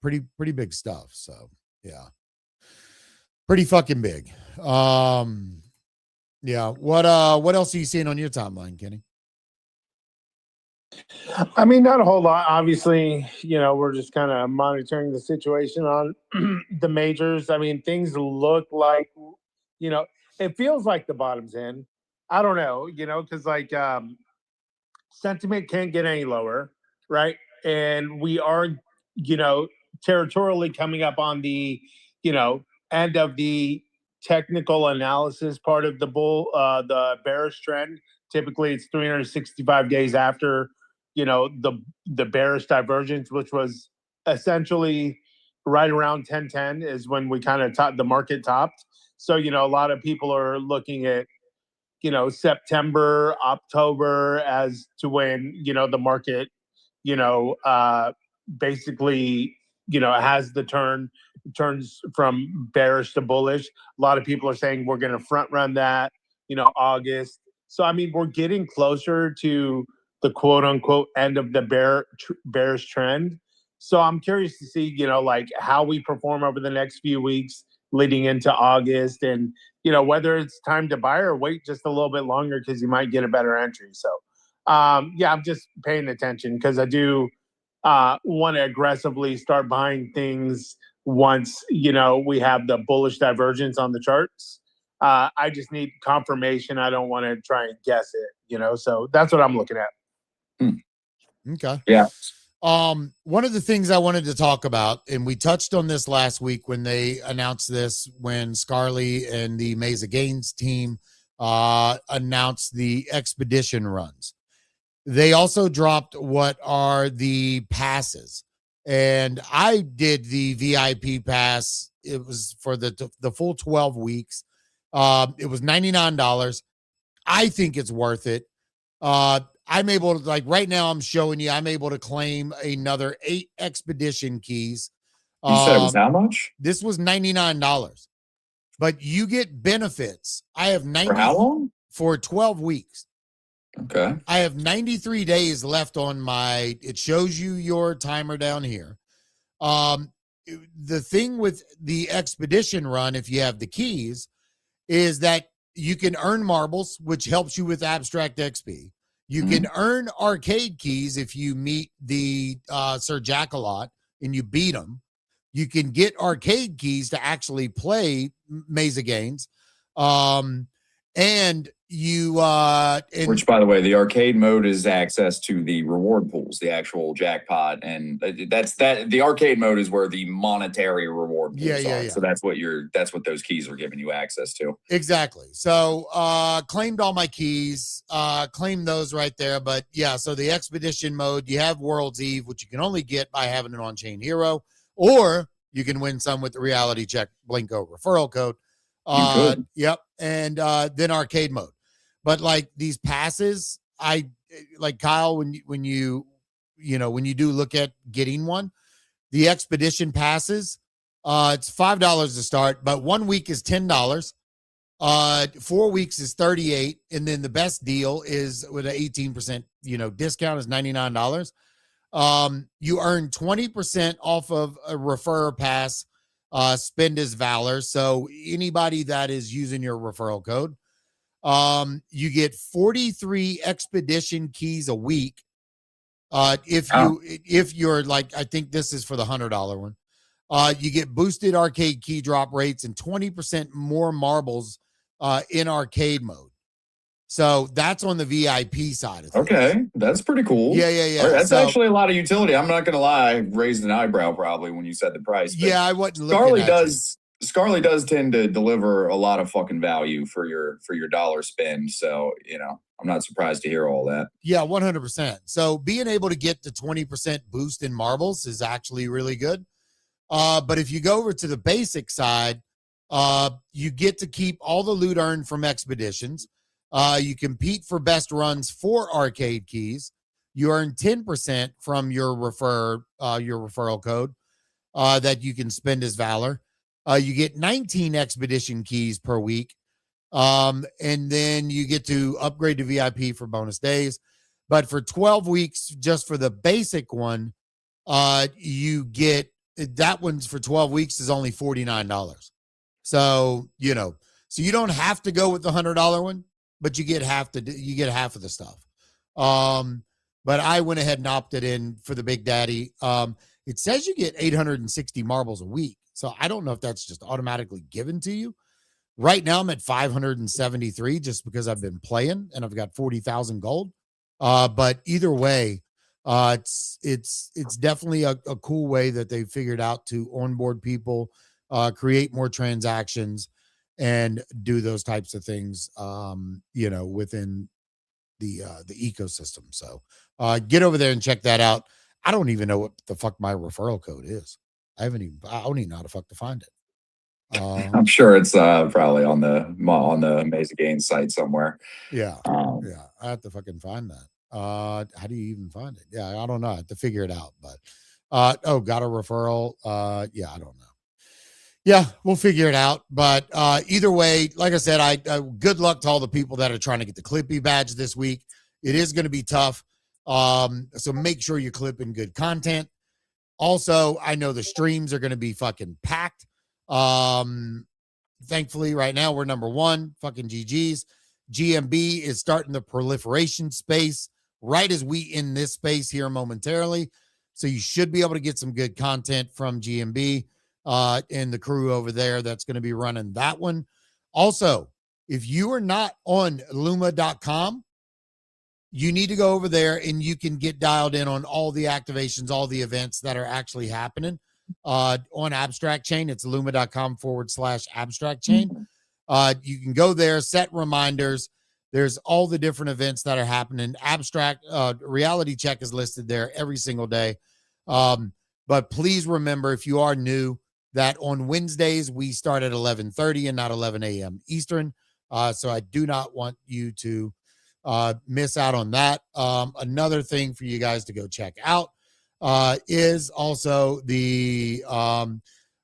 pretty big stuff. So yeah, pretty fucking big. Yeah. What else are you seeing on your timeline, Kenny? I mean, not a whole lot. Obviously, we're just kind of monitoring the situation on the majors. I mean, things look like, it feels like the bottom's in. I don't know, because like sentiment can't get any lower, right? And we are, territorially coming up on the, end of the technical analysis part of the bearish trend. Typically, it's 365 days after the bearish divergence, which was essentially right around 1010 is when we kind of the market topped. So a lot of people are looking at September, October as to when the market basically has the turns from bearish to bullish. A lot of people are saying we're going to front run that August. So I mean, we're getting closer to the quote unquote end of the bearish trend. So I'm curious to see, like how we perform over the next few weeks leading into August, and whether it's time to buy or wait just a little bit longer because you might get a better entry. So yeah, I'm just paying attention because I do want to aggressively start buying things once we have the bullish divergence on the charts. I just need confirmation. I don't want to try and guess it, so that's what I'm looking at. Okay. Yeah. One of the things I wanted to talk about, and we touched on this last week when they announced this, when Scarly and the Mesa Gains team announced the expedition runs. They also dropped what are the passes. And I did the VIP pass. It was for the full 12 weeks. It was $99. I think it's worth it. I'm able to, like right now I'm showing you, I'm able to claim another 8 expedition keys. You said it was how much? This was $99, but you get benefits. I have 90 for how long? For 12 weeks. Okay. I have 93 days left on it shows you your timer down here. The thing with the expedition run, if you have the keys, is that you can earn marbles, which helps you with abstract XP. You can earn arcade keys if you meet the Sir Jack-a-lot and you beat him. You can get arcade keys to actually play Mesa games. And you which, by the way, the arcade mode is access to the reward pools, the actual jackpot, and that's that. The arcade mode is where the monetary reward pools are. So that's what those keys are giving you access to. Exactly. So claimed all my keys, claimed those right there. But yeah, so the expedition mode, you have World's Eve, which you can only get by having an on-chain hero, or you can win some with the reality check Blinko referral code. Yep. And then arcade mode. But like these passes, I like Kyle, when you do look at getting one, the expedition passes, it's $5 to start, but 1 week is $10. 4 weeks is $38, and then the best deal is with an 18% discount is $99. You earn 20% off of a refer pass, spend as valor. So anybody that is using your referral code, you get 43 expedition keys a week. If you're like, I think this is for the $100 one. You get boosted arcade key drop rates and 20% more marbles in arcade mode. So that's on the VIP side of things. Okay, that's pretty cool. Yeah. That's actually a lot of utility. I'm not going to lie. I raised an eyebrow probably when you said the price. Yeah, I wasn't looking at Scarly does tend to deliver a lot of fucking value for your dollar spend. So, I'm not surprised to hear all that. Yeah, 100%. So being able to get the 20% boost in marbles is actually really good. But if you go over to the basic side, you get to keep all the loot earned from expeditions. You compete for best runs for arcade keys. You earn 10% from your referral code that you can spend as valor. You get 19 expedition keys per week. And then you get to upgrade to VIP for bonus days. But for 12 weeks, just for the basic one, you get that one's for 12 weeks is only $49. So, so you don't have to go with the $100 one, but you get half of the stuff. But I went ahead and opted in for the Big Daddy. It says you get 860 marbles a week. So I don't know if that's just automatically given to you. Right now I'm at 573 just because I've been playing and I've got 40,000 gold. But either way, it's definitely a cool way that they figured out to onboard people, create more transactions, and do those types of things, within the ecosystem. So get over there and check that out. I don't even know what the fuck my referral code is. I don't even know how the fuck to find it. I'm sure it's probably on the Mesa Gains site somewhere. Yeah. I have to fucking find that. How do you even find it? Yeah, I don't know. I have to figure it out. But got a referral. I don't know. Yeah, we'll figure it out. But either way, like I said, I good luck to all the people that are trying to get the Clippy badge this week. It is going to be tough. So make sure you're clipping good content. Also, I know the streams are going to be fucking packed. Thankfully, right now we're number one. Fucking GG's. GMB is starting the proliferation space right as we in this space here momentarily. So you should be able to get some good content from GMB and the crew over there that's going to be running that one. Also, if you are not on luma.com, you need to go over there and you can get dialed in on all the activations, all the events that are actually happening on Abstract Chain. It's luma.com/Abstract Chain. You can go there, set reminders. There's all the different events that are happening. Abstract reality check is listed there every single day. But please remember, if you are new, that on Wednesdays we start at 11:30 and not 11 a.m. Eastern. So I do not want you to miss out on that. Another thing for you guys to go check out is also the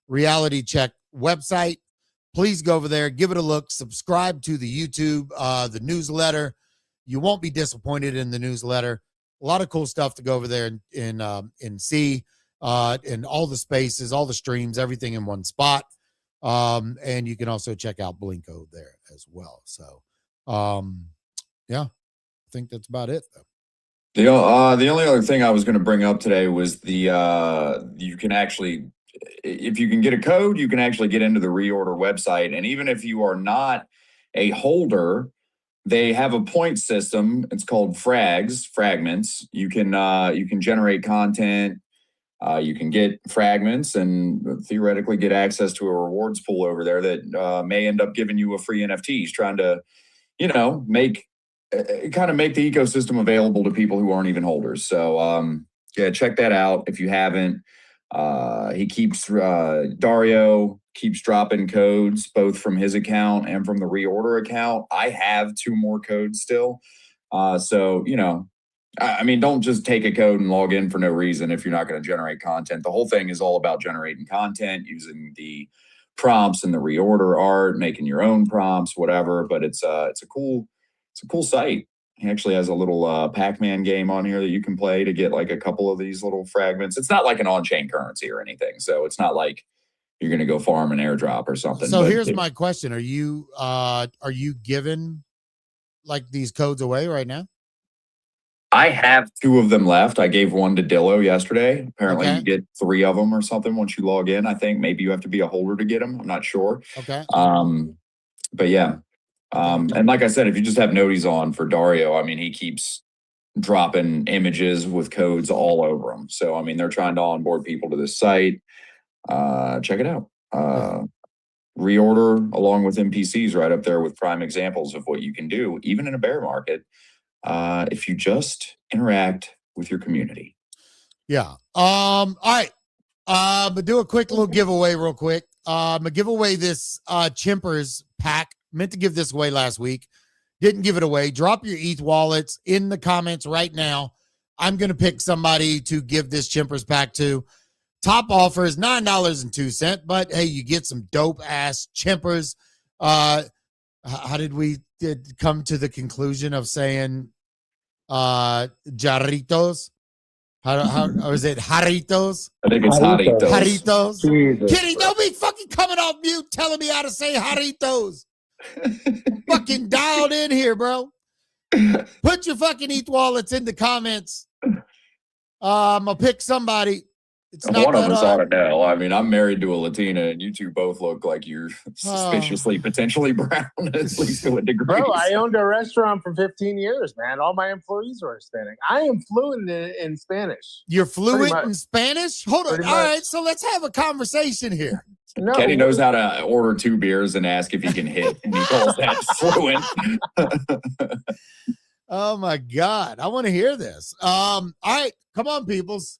reality check website. Please go over there, give it a look, subscribe to the YouTube, the newsletter. You won't be disappointed in the newsletter. A lot of cool stuff to go over there and see, and all the spaces, all the streams, everything in one spot. And you can also check out Blinko there as well. So, I think that's about it, though. The only other thing I was going to bring up today was you can actually, if you can get a code, you can actually get into the reorder website. And even if you are not a holder, they have a point system. It's called fragments. You can generate content. You can get fragments and theoretically get access to a rewards pool over there that may end up giving you a free NFTs, trying to, make the ecosystem available to people who aren't even holders. So yeah, check that out if you haven't. Dario keeps dropping codes both from his account and from the reorder account. I have 2 more codes still. So, I mean, don't just take a code and log in for no reason if you're not going to generate content. The whole thing is all about generating content, using the prompts and the reorder art, making your own prompts, whatever. But it's a cool site. He actually has a little Pac-Man game on here that you can play to get like a couple of these little fragments. It's not like an on-chain currency or anything, so it's not like you're going to go farm an airdrop or something. So here's my question: Are you giving like these codes away right now? I have 2 of them left. I gave one to Dillo yesterday. Apparently, you get 3 of them or something once you log in. I think maybe you have to be a holder to get them. I'm not sure. Okay. But yeah. And like I said, if you just have noties on for Dario, I mean, he keeps dropping images with codes all over them. So, I mean, they're trying to onboard people to this site. Check it out. Reorder along with NPCs right up there with prime examples of what you can do, even in a bear market, if you just interact with your community. Yeah. All right. But do a quick little giveaway real quick. I'm gonna give away this Chimpers pack. Meant to give this away last week. Didn't give it away. Drop your ETH wallets in the comments right now. I'm going to pick somebody to give this Chimpers pack to. Top offer is $9.02, but hey, you get some dope ass Chimpers. How did we come to the conclusion of saying jarritos? Or is it jarritos? I think it's jarritos. Jarritos. Kitty, don't be fucking coming off mute telling me how to say jarritos. Fucking dialed in here, bro. Put your fucking ETH wallets in the comments. I'm gonna pick somebody. It's not one of us ought to know. I mean, I'm married to a Latina, and you 2 both look like you're suspiciously, potentially brown, at least to a degree. Bro, I owned a restaurant for 15 years, man. All my employees were Hispanic. I am fluent in Spanish. You're fluent in Spanish? Hold on. All right, so let's have a conversation here. No. Kenny knows how to order 2 beers and ask if he can hit, and he calls that fluent. Oh my God. I want to hear this. All right, come on, peoples.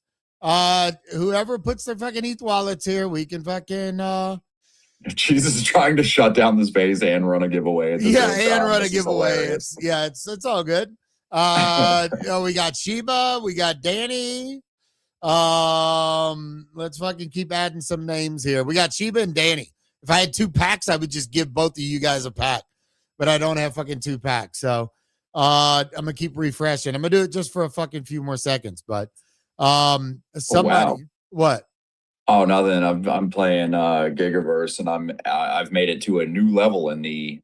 Whoever puts their fucking ETH wallets here, we can fucking Jesus is trying to shut down the space and run a giveaway. Run a giveaway. It's all good. We got Sheba, we got Danny. Let's fucking keep adding some names here. We got Sheba and Danny. If I had 2 packs, I would just give both of you guys a pack, but I don't have fucking 2 packs. So I'm gonna keep refreshing. I'm gonna do it just for a fucking few more seconds, but what? Oh, nothing. I'm playing Gigaverse, and I've made it to a new level in the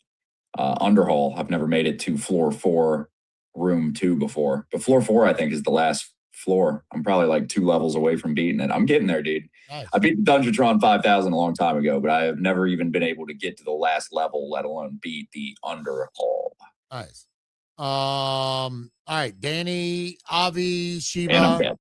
underhaul. I've never made it to floor 4, room 2 before. But floor 4, I think, is the last floor. I'm probably like 2 levels away from beating it. I'm getting there, dude. Nice. I beat Dungeontron 5000 a long time ago, but I have never even been able to get to the last level, let alone beat the underhaul. Nice. All right, Danny, Avi, Sheba.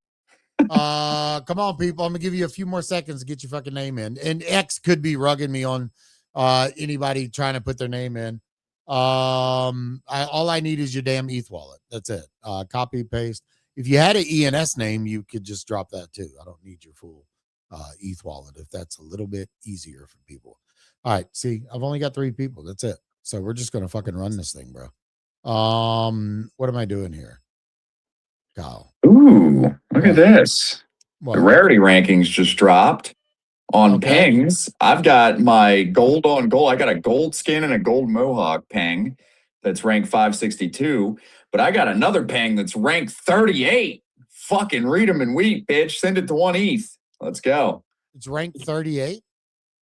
Come on, people. I'm gonna give you a few more seconds to get your fucking name in. And X could be rugging me on anybody trying to put their name in. All I need is your damn ETH wallet. That's it. Copy, paste. If you had an ENS name, you could just drop that too. I don't need your full ETH wallet if that's a little bit easier for people. All right, see, I've only got 3 people. That's it. So we're just gonna fucking run this thing, bro. What am I doing here? Kyle. Ooh, look at this. What? The rarity rankings just dropped on pings. I've got my gold on gold. I got a gold skin and a gold mohawk ping that's ranked 562, but I got another ping that's ranked 38. Fucking read them and weep, bitch. Send it to 1 ETH. Let's go. It's ranked 38?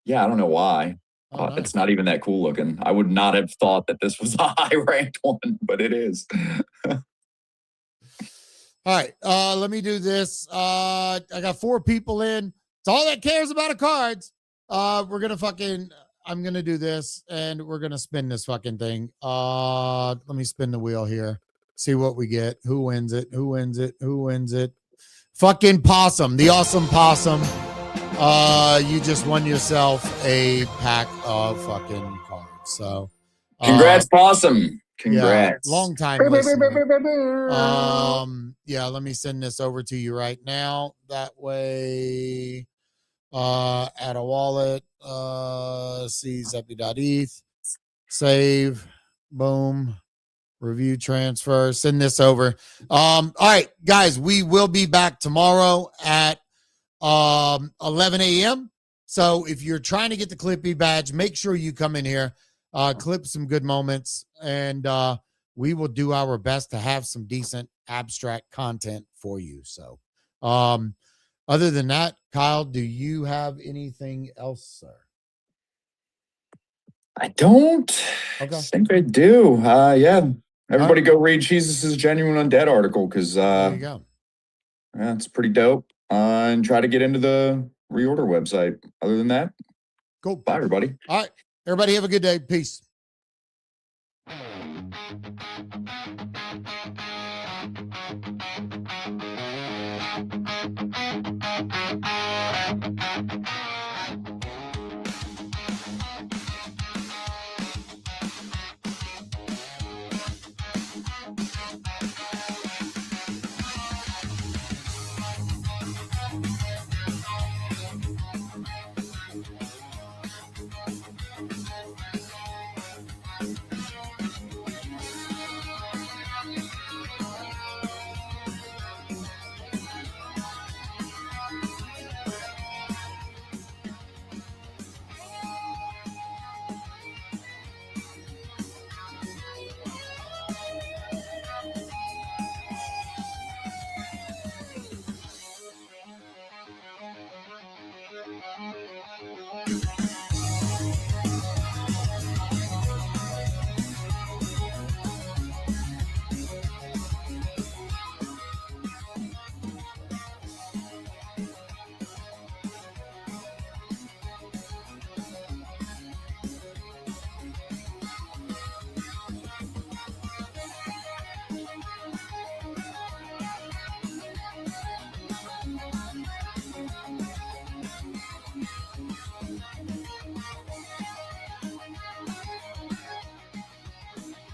Yeah, I don't know why. Nice. It's not even that cool looking. I would not have thought that this was a high ranked one, but it is. All right. Let me do this. I got 4 people in. It's all that cares about are cards. I'm gonna do this and we're gonna spin this fucking thing. Let me spin the wheel here. See what we get. Who wins it? Who wins it? Who wins it? Fucking Possum, the awesome Possum. You just won yourself a pack of fucking cards. So congrats, Possum. Congrats. Yeah, long time listener. Yeah, let me send this over to you right now. That way, add a wallet, see Zeppy.eth, save, boom, review transfer, send this over. All right, guys, we will be back tomorrow at 11 a.m. So if you're trying to get the Clippy badge, make sure you come in here, clip some good moments, and we will do our best to have some decent abstract content for you. So other than that, Kyle, do you have anything else, sir? I don't think I do. Yeah. Everybody go read Jesus' Genuine Undead article because there you go. Yeah, it's pretty dope. And try to get into the reorder website. Other than that, cool. Bye, everybody. All right. Everybody have a good day. Peace.